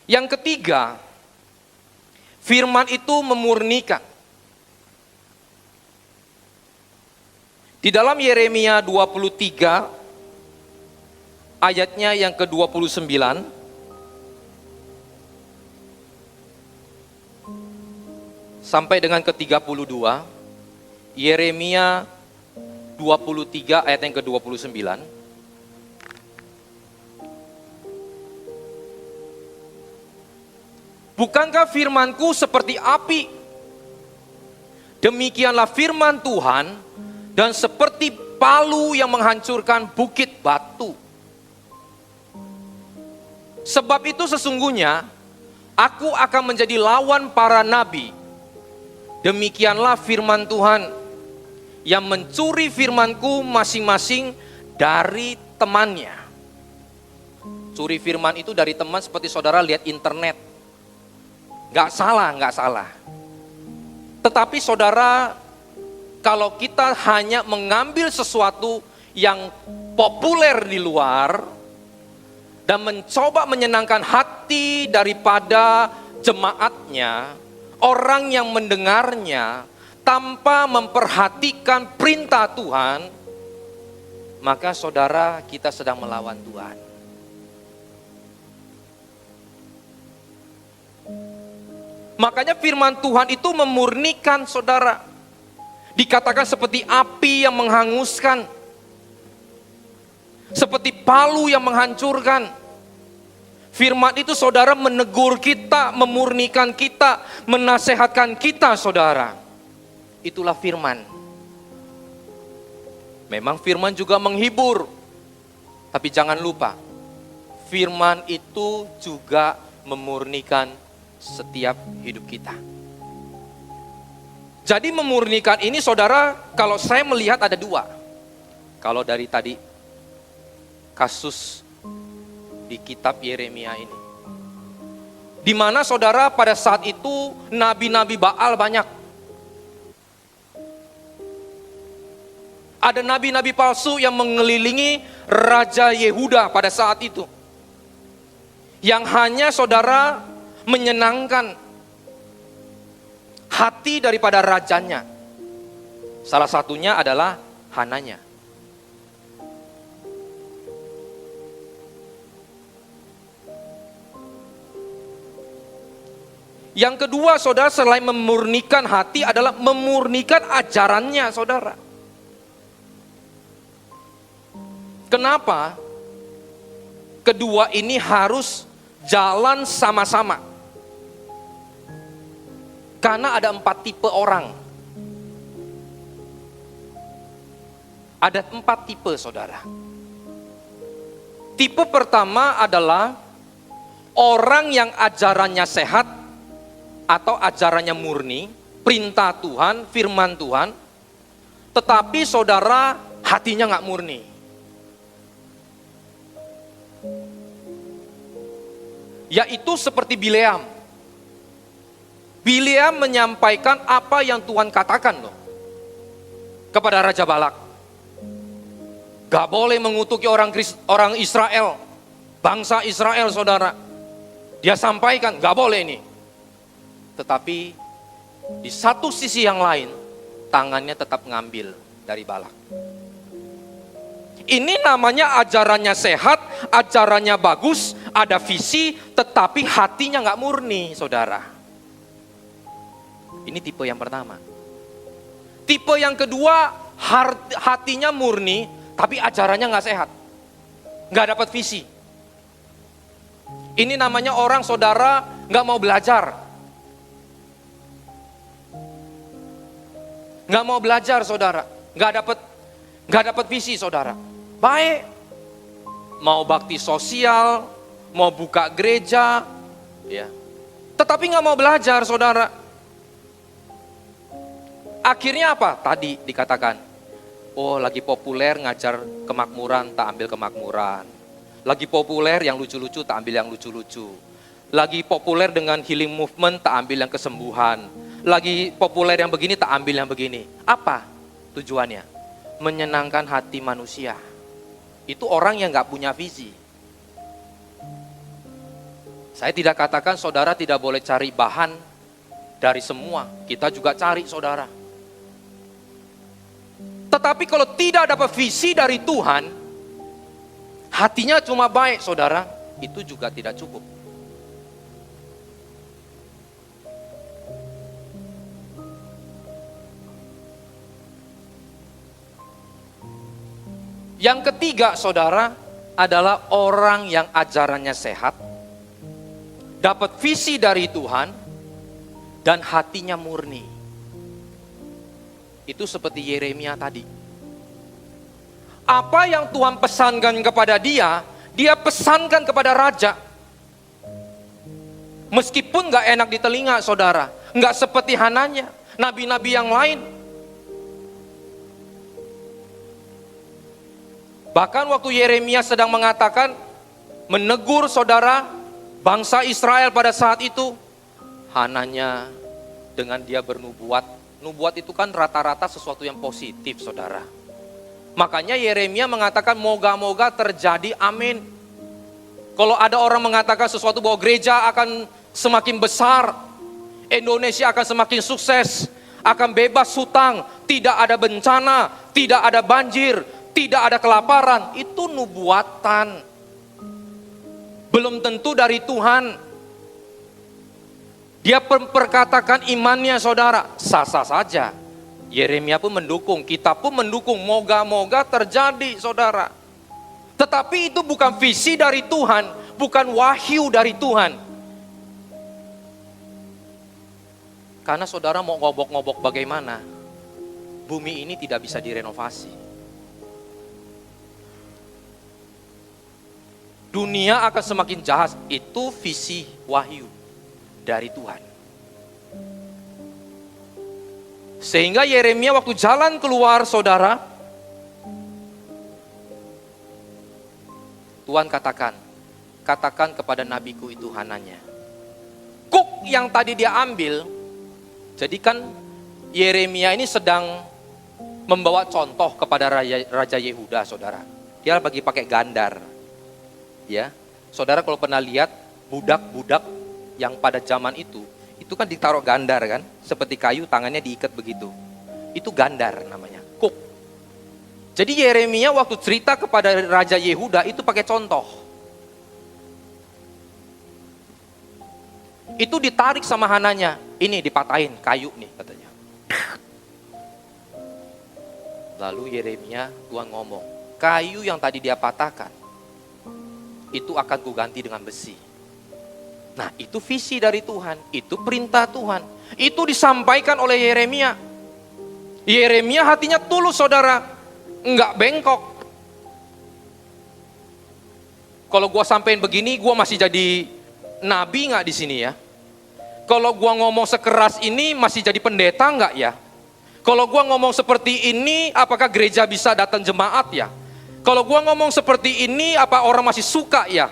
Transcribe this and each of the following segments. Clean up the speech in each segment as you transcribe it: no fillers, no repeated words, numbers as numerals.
Yang ketiga, firman itu memurnikan. Di dalam Yeremia 23 ayatnya yang ke-29 sampai dengan ke-32, Yeremia 23 ayat yang ke-29. Bukankah firmanku seperti api? Demikianlah firman Tuhan, dan seperti palu yang menghancurkan bukit batu. Sebab itu sesungguhnya aku akan menjadi lawan para nabi. Demikianlah firman Tuhan, yang mencuri firmanku masing-masing dari temannya. Curi firman itu dari teman seperti saudara lihat internet. Gak salah. Tetapi saudara, kalau kita hanya mengambil sesuatu yang populer di luar dan mencoba menyenangkan hati daripada jemaatnya, orang yang mendengarnya, tanpa memperhatikan perintah Tuhan, maka saudara, kita sedang melawan Tuhan. Makanya firman Tuhan itu memurnikan saudara. Dikatakan seperti api yang menghanguskan, seperti palu yang menghancurkan. Firman itu saudara menegur kita, memurnikan kita, menasehatkan kita saudara. Itulah firman. Memang firman juga menghibur. Tapi jangan lupa, firman itu juga memurnikan setiap hidup kita. Jadi memurnikan ini saudara, kalau saya melihat ada dua. Kalau dari tadi kasus di kitab Yeremia ini, di mana saudara pada saat itu nabi-nabi Baal banyak. Ada nabi-nabi palsu yang mengelilingi Raja Yehuda pada saat itu, yang hanya saudara menyenangkan hati daripada rajanya. Salah satunya adalah Hananya. Yang kedua saudara, selain memurnikan hati adalah memurnikan ajarannya saudara. Kenapa? Kedua ini harus jalan sama-sama. Karena ada 4 tipe orang. Ada 4 tipe saudara. Tipe pertama adalah orang yang ajarannya sehat atau ajarannya murni, perintah Tuhan, firman Tuhan, tetapi saudara hatinya gak murni. Yaitu seperti Bileam. Bileam menyampaikan apa yang Tuhan katakan loh kepada Raja Balak. Gak boleh mengutuki orang Israel, bangsa Israel saudara. Dia sampaikan gak boleh ini. Tetapi di satu sisi yang lain, tangannya tetap ngambil dari Balak. Ini namanya ajarannya sehat, ajarannya bagus, ada visi, tetapi hatinya gak murni saudara. Ini tipe yang pertama. Tipe yang kedua, hatinya murni, tapi ajarannya gak sehat. Gak dapat visi. Ini namanya orang saudara gak mau belajar. Gak mau belajar saudara. Gak dapat visi saudara. Baik. Mau bakti sosial, mau buka gereja, ya. Tetapi gak mau belajar saudara. Akhirnya apa? Tadi dikatakan, oh lagi populer ngajar kemakmuran, tak ambil kemakmuran. Lagi populer yang lucu-lucu, tak ambil yang lucu-lucu. Lagi populer dengan healing movement, tak ambil yang kesembuhan. Lagi populer yang begini, tak ambil yang begini. Apa tujuannya? Menyenangkan hati manusia. Itu orang yang gak punya visi. Saya tidak katakan saudara tidak boleh cari bahan dari semua. Kita juga cari, saudara. Tetapi kalau tidak dapat visi dari Tuhan, hatinya cuma baik, saudara, itu juga tidak cukup. Yang ketiga, saudara, adalah orang yang ajarannya sehat, dapat visi dari Tuhan, dan hatinya murni. Itu seperti Yeremia tadi. Apa yang Tuhan pesankan kepada dia, dia pesankan kepada raja. Meskipun gak enak di telinga, saudara. Gak seperti Hananya, nabi-nabi yang lain. Bahkan waktu Yeremia sedang mengatakan, menegur saudara, bangsa Israel pada saat itu, Hananya dengan dia bernubuat. Nubuat itu kan rata-rata sesuatu yang positif, saudara. Makanya Yeremia mengatakan, moga-moga terjadi, amin. Kalau ada orang mengatakan sesuatu bahwa gereja akan semakin besar, Indonesia akan semakin sukses, akan bebas hutang, tidak ada bencana, tidak ada banjir, tidak ada kelaparan, itu nubuatan. Belum tentu dari Tuhan. Dia perkatakan imannya, saudara, sah-sah saja. Yeremia pun mendukung, kita pun mendukung, moga-moga terjadi, saudara. Tetapi itu bukan visi dari Tuhan, bukan wahyu dari Tuhan. Karena saudara mau ngobok-ngobok bagaimana, bumi ini tidak bisa direnovasi. Dunia akan semakin jahat, itu visi wahyu dari Tuhan. Sehingga Yeremia waktu jalan keluar, saudara, Tuhan katakan kepada nabiku itu Hananya, kuk yang tadi dia ambil, jadi kan Yeremia ini sedang membawa contoh kepada Raja Yehuda, saudara. Dia lagi pakai gandar. Ya, saudara kalau pernah lihat budak-budak yang pada zaman itu kan ditaruh gandar kan, seperti kayu tangannya diikat begitu. Itu gandar namanya, kuk. Jadi Yeremia waktu cerita kepada Raja Yehuda itu pakai contoh. Itu ditarik sama Hananya, ini dipatahin kayu nih katanya. Lalu Yeremia, Tuhan ngomong, kayu yang tadi dia patahkan, itu akan kuganti dengan besi. Nah, itu visi dari Tuhan, itu perintah Tuhan. Itu disampaikan oleh Yeremia. Yeremia hatinya tulus, saudara, enggak bengkok. Kalau gua sampein begini, gua masih jadi nabi enggak di sini ya? Kalau gua ngomong sekeras ini, masih jadi pendeta enggak ya? Kalau gua ngomong seperti ini, apakah gereja bisa datang jemaat ya? Kalau gua ngomong seperti ini, apa orang masih suka ya?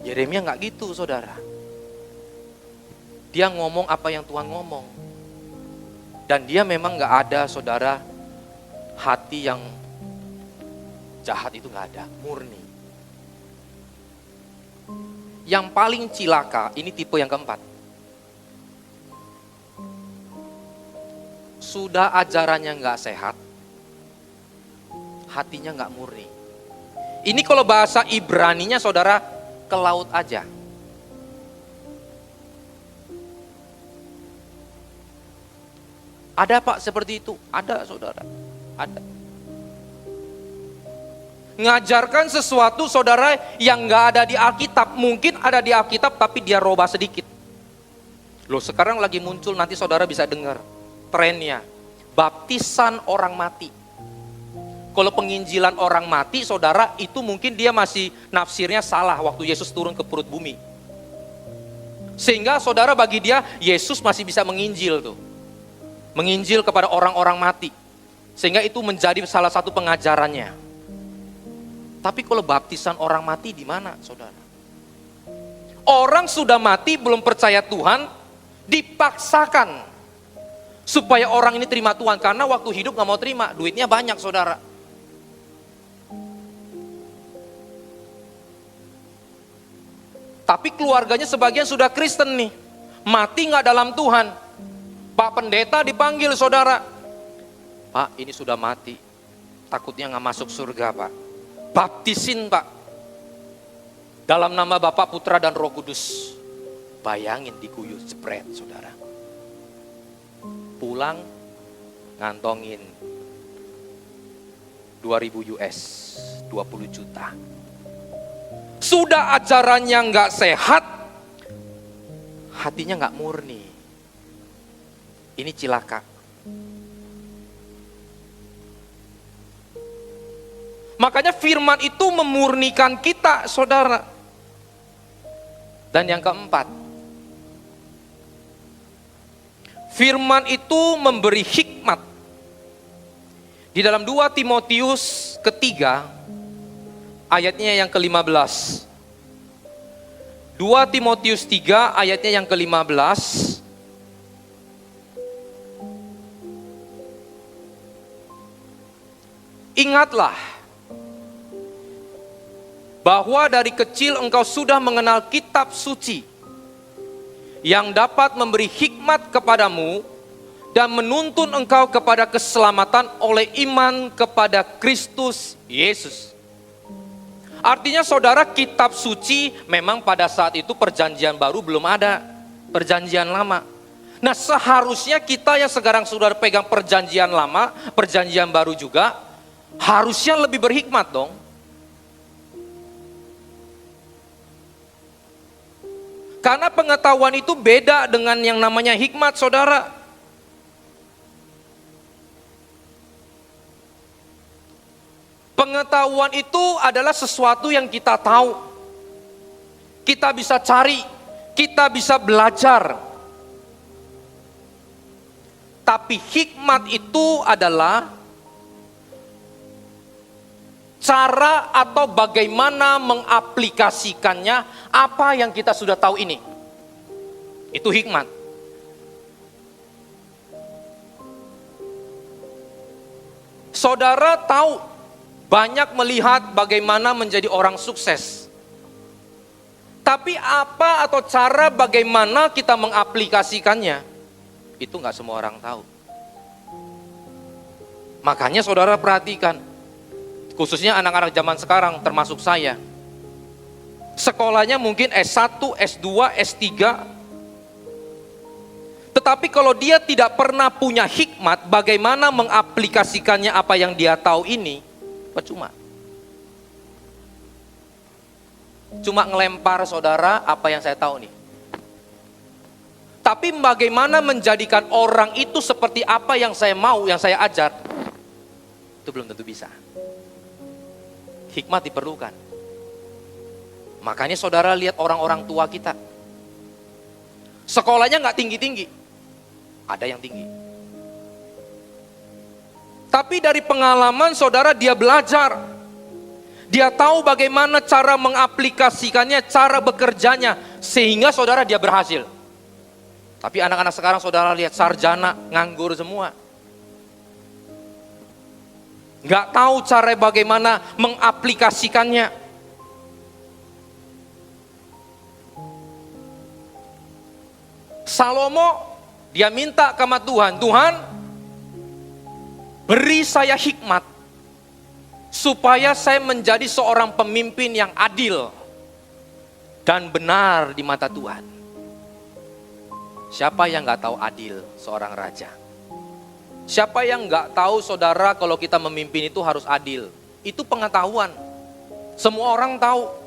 Yeremia nggak gitu, saudara. Dia ngomong apa yang Tuhan ngomong. Dan dia memang nggak ada, saudara, hati yang jahat itu nggak ada, murni. Yang paling cilaka, ini tipe yang keempat. Sudah ajarannya nggak sehat, hatinya nggak murni. Ini kalau bahasa Ibraninya, saudara, ke laut aja. Ada Pak seperti itu? Ada, saudara. Ada. Ngajarkan sesuatu, saudara, yang gak ada di Alkitab. Mungkin ada di Alkitab tapi dia robah sedikit. Loh, sekarang lagi muncul, nanti saudara bisa dengar trennya. Baptisan orang mati. Kalau penginjilan orang mati, saudara, itu mungkin dia masih nafsirnya salah waktu Yesus turun ke perut bumi. Sehingga saudara, bagi dia, Yesus masih bisa menginjil tuh. Menginjil kepada orang-orang mati. Sehingga itu menjadi salah satu pengajarannya. Tapi kalau baptisan orang mati di mana, saudara? Orang sudah mati, belum percaya Tuhan, dipaksakan supaya orang ini terima Tuhan. Karena waktu hidup gak mau terima, duitnya banyak, saudara. Tapi keluarganya sebagian sudah Kristen nih. Mati nggak dalam Tuhan. Pak pendeta dipanggil saudara. Pak, ini sudah mati. Takutnya nggak masuk surga, Pak. Baptisin, Pak. Dalam nama Bapa, Putra, dan Roh Kudus. Bayangin diguyur jepret, saudara. Pulang, ngantongin 2.000 US, 20 juta. Sudah ajarannya nggak sehat, hatinya nggak murni. Ini cilaka. Makanya firman itu memurnikan kita, saudara. Dan yang keempat, firman itu memberi hikmat. Di dalam 2 Timotius ketiga, ayatnya yang ke-15. 2 Timotius 3 ayatnya yang ke-15. Ingatlah bahwa dari kecil engkau sudah mengenal kitab suci yang dapat memberi hikmat kepadamu dan menuntun engkau kepada keselamatan oleh iman kepada Kristus Yesus. Artinya saudara, kitab suci memang pada saat itu perjanjian baru belum ada, perjanjian lama. Nah seharusnya kita yang sekarang sudah pegang perjanjian lama, perjanjian baru juga, harusnya lebih berhikmat dong. Karena pengetahuan itu beda dengan yang namanya hikmat, saudara. Pengetahuan itu adalah sesuatu yang kita tahu. Kita bisa cari, kita bisa belajar. Tapi hikmat itu adalah cara atau bagaimana mengaplikasikannya apa yang kita sudah tahu ini. Itu hikmat. Saudara tahu banyak melihat bagaimana menjadi orang sukses. Tapi apa atau cara bagaimana kita mengaplikasikannya, itu nggak semua orang tahu. Makanya saudara perhatikan, khususnya anak-anak zaman sekarang termasuk saya. Sekolahnya mungkin S1, S2, S3. Tetapi kalau dia tidak pernah punya hikmat bagaimana mengaplikasikannya apa yang dia tahu ini, percuma. Cuma ngelempar saudara apa yang saya tahu nih. Tapi bagaimana menjadikan orang itu seperti apa yang saya mau, yang saya ajar, itu belum tentu bisa. Hikmat diperlukan. Makanya saudara lihat orang-orang tua kita. Sekolahnya nggak tinggi-tinggi. Ada yang tinggi. Tapi dari pengalaman saudara dia belajar. Dia tahu bagaimana cara mengaplikasikannya, cara bekerjanya. Sehingga saudara dia berhasil. Tapi anak-anak sekarang saudara lihat sarjana, nganggur semua. Nggak tahu cara bagaimana mengaplikasikannya. Salomo, dia minta sama Tuhan, Tuhan, beri saya hikmat supaya saya menjadi seorang pemimpin yang adil dan benar di mata Tuhan. Siapa yang nggak tahu adil seorang raja? Siapa yang nggak tahu saudara kalau kita memimpin itu harus adil? Itu pengetahuan. Semua orang tahu.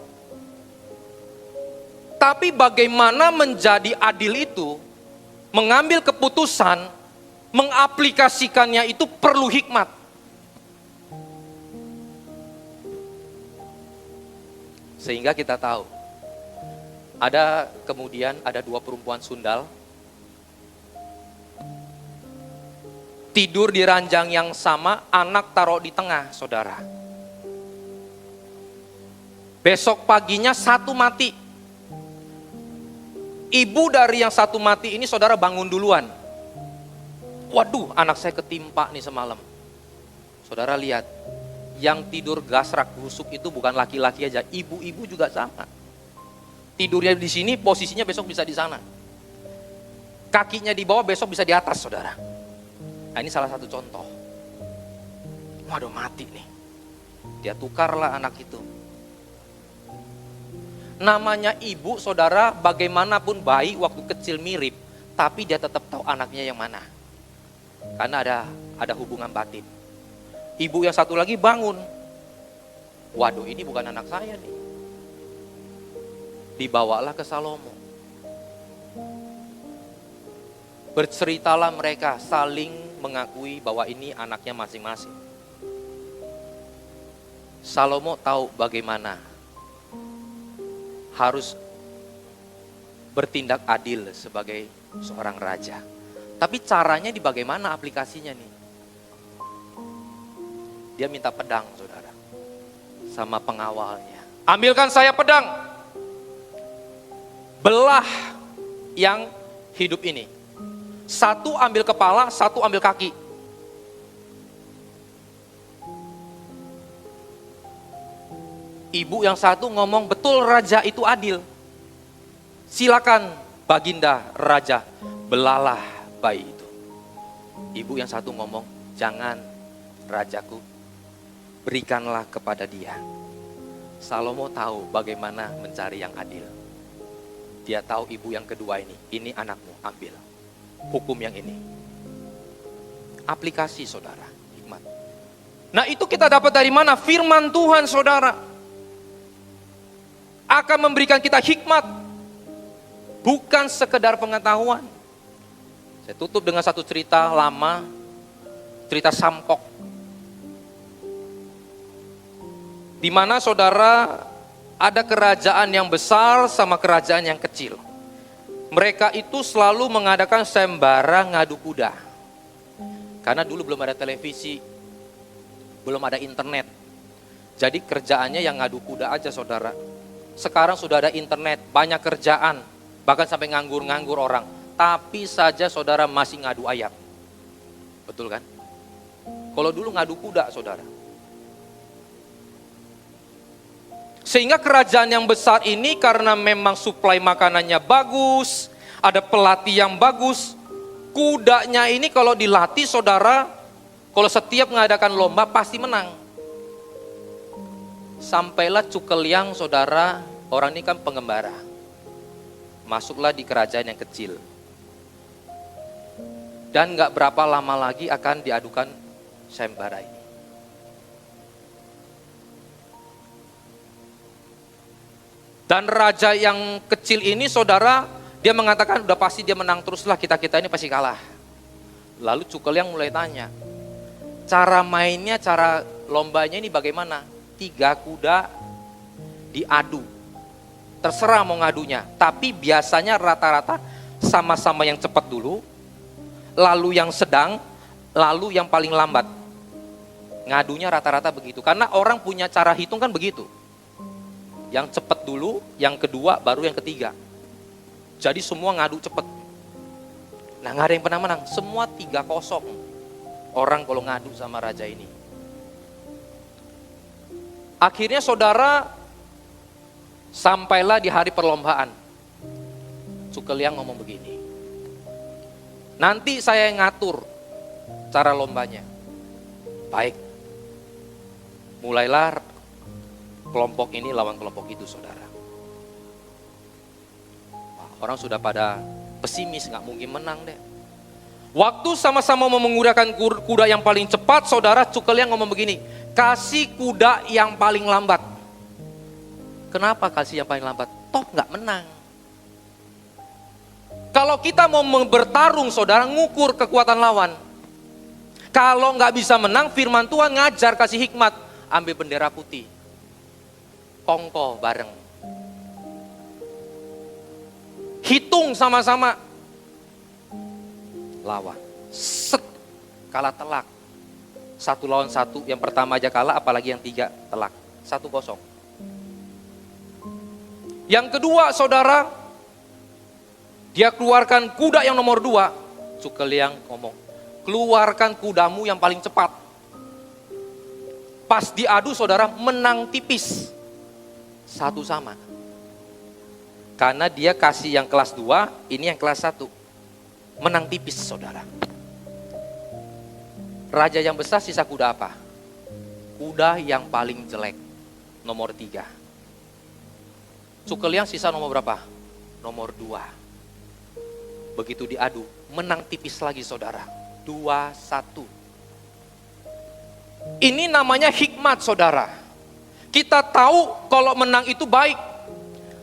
Tapi bagaimana menjadi adil itu, mengambil keputusan, mengaplikasikannya itu perlu hikmat. Sehingga kita tahu, kemudian ada 2 perempuan sundal, tidur di ranjang yang sama, anak taruh di tengah, saudara. Besok paginya satu mati. Ibu dari yang satu mati ini saudara bangun duluan. Waduh, anak saya ketimpa nih semalam. Saudara lihat, yang tidur gasrak busuk itu bukan laki-laki aja, ibu-ibu juga sama. Tidurnya di sini, posisinya besok bisa di sana. Kakinya di bawah, besok bisa di atas, saudara. Nah, ini salah satu contoh. Waduh, mati nih. Dia tukarlah anak itu. Namanya ibu, saudara, bagaimanapun bayi waktu kecil mirip, tapi dia tetap tahu anaknya yang mana. Karena ada hubungan batin. Ibu yang satu lagi bangun. Waduh, ini bukan anak saya nih. Dibawalah ke Salomo. Berceritalah mereka, saling mengakui bahwa ini anaknya masing-masing. Salomo tahu bagaimana harus bertindak adil sebagai seorang raja. Tapi caranya di bagaimana aplikasinya nih? Dia minta pedang, saudara, sama pengawalnya. Ambilkan saya pedang, belah yang hidup ini. Satu ambil kepala, satu ambil kaki. Ibu yang satu ngomong, betul raja itu adil. Silakan baginda raja, belalah bayi itu. Ibu yang satu ngomong, jangan rajaku, berikanlah kepada dia. Salomo tahu bagaimana mencari yang adil. Dia tahu ibu yang kedua ini anakmu, ambil. Hukum yang ini. Aplikasi, saudara, hikmat. Nah, itu kita dapat dari mana? Firman Tuhan, saudara, akan memberikan kita hikmat, bukan sekedar pengetahuan. Saya tutup dengan satu cerita lama, cerita Samkok. Di mana, saudara, ada kerajaan yang besar sama kerajaan yang kecil. Mereka itu selalu mengadakan sembara ngadu kuda. Karena dulu belum ada televisi, belum ada internet. Jadi kerjaannya yang ngadu kuda aja, saudara. Sekarang sudah ada internet, banyak kerjaan, bahkan sampai nganggur-nganggur orang. Tapi saja saudara masih ngadu ayam. Betul kan? Kalau dulu ngadu kuda, saudara. Sehingga kerajaan yang besar ini karena memang suplai makanannya bagus, ada pelatih yang bagus, kudanya ini kalau dilatih, saudara, kalau setiap mengadakan lomba pasti menang. Sampailah Cukeliang, saudara, orang ini kan pengembara. Masuklah di kerajaan yang kecil. Dan gak berapa lama lagi akan diadukan sembara ini. Dan raja yang kecil ini, saudara, dia mengatakan udah pasti dia menang teruslah, kita-kita ini pasti kalah. Lalu Cukeliang mulai tanya, cara mainnya, cara lombanya ini bagaimana? 3 kuda diadu. Terserah mau ngadunya, tapi biasanya rata-rata sama-sama yang cepat dulu, lalu yang sedang, lalu yang paling lambat. Ngadunya rata-rata begitu, karena orang punya cara hitung kan begitu. Yang cepat dulu, yang kedua, baru yang ketiga. Jadi semua ngadu cepat. Nah, nggak ada yang pernah menang, semua 3-0 orang kalau ngadu sama raja ini. Akhirnya, saudara, sampailah di hari perlombaan. Cukeliang ngomong begini, nanti saya yang ngatur cara lombanya. Baik. Mulailah kelompok ini lawan kelompok itu, saudara. Wah, orang sudah pada pesimis, gak mungkin menang deh. Waktu sama-sama mau menggunakan kuda yang paling cepat, saudara, Cukeliang ngomong begini, kasih kuda yang paling lambat. Kenapa kasih yang paling lambat? Toh gak menang. Kalau kita mau bertarung, saudara, ngukur kekuatan lawan. Kalau gak bisa menang, firman Tuhan ngajar, kasih hikmat. Ambil bendera putih. Kongko bareng. Hitung sama-sama. Lawan. Set. Kalah telak. 1 lawan 1. Yang pertama aja kalah, apalagi yang 3 telak. 1-0. Yang kedua, saudara, dia keluarkan kuda yang nomor 2. Cukeliang ngomong, keluarkan kudamu yang paling cepat. Pas diadu, saudara, menang tipis. 1-1. Karena dia kasih yang kelas 2, ini yang kelas 1. Menang tipis saudara. Raja yang besar sisa kuda apa? Kuda yang paling jelek, nomor 3. Cukeliang sisa nomor berapa? Nomor 2. Begitu diadu, menang tipis lagi saudara. 2-1. Ini namanya hikmat saudara. Kita tahu kalau menang itu baik.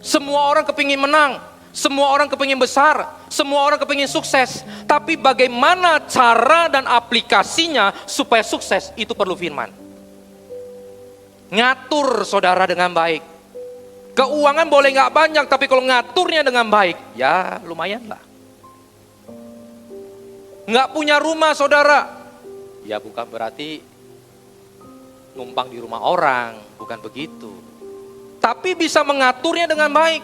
Semua orang kepingin menang. Semua orang kepingin besar. Semua orang kepingin sukses. Tapi bagaimana cara dan aplikasinya supaya sukses, itu perlu firman. Ngatur saudara dengan baik. Keuangan boleh gak banyak, tapi kalau ngaturnya dengan baik, ya lumayan lah. Gak punya rumah saudara, ya bukan berarti numpang di rumah orang, bukan begitu. Tapi bisa mengaturnya dengan baik.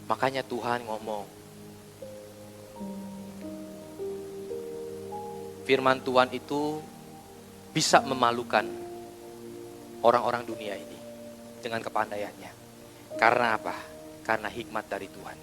Makanya Tuhan ngomong. Firman Tuhan itu bisa memalukan orang-orang dunia ini dengan kepandaiannya. Karena apa? Karena hikmat dari Tuhan.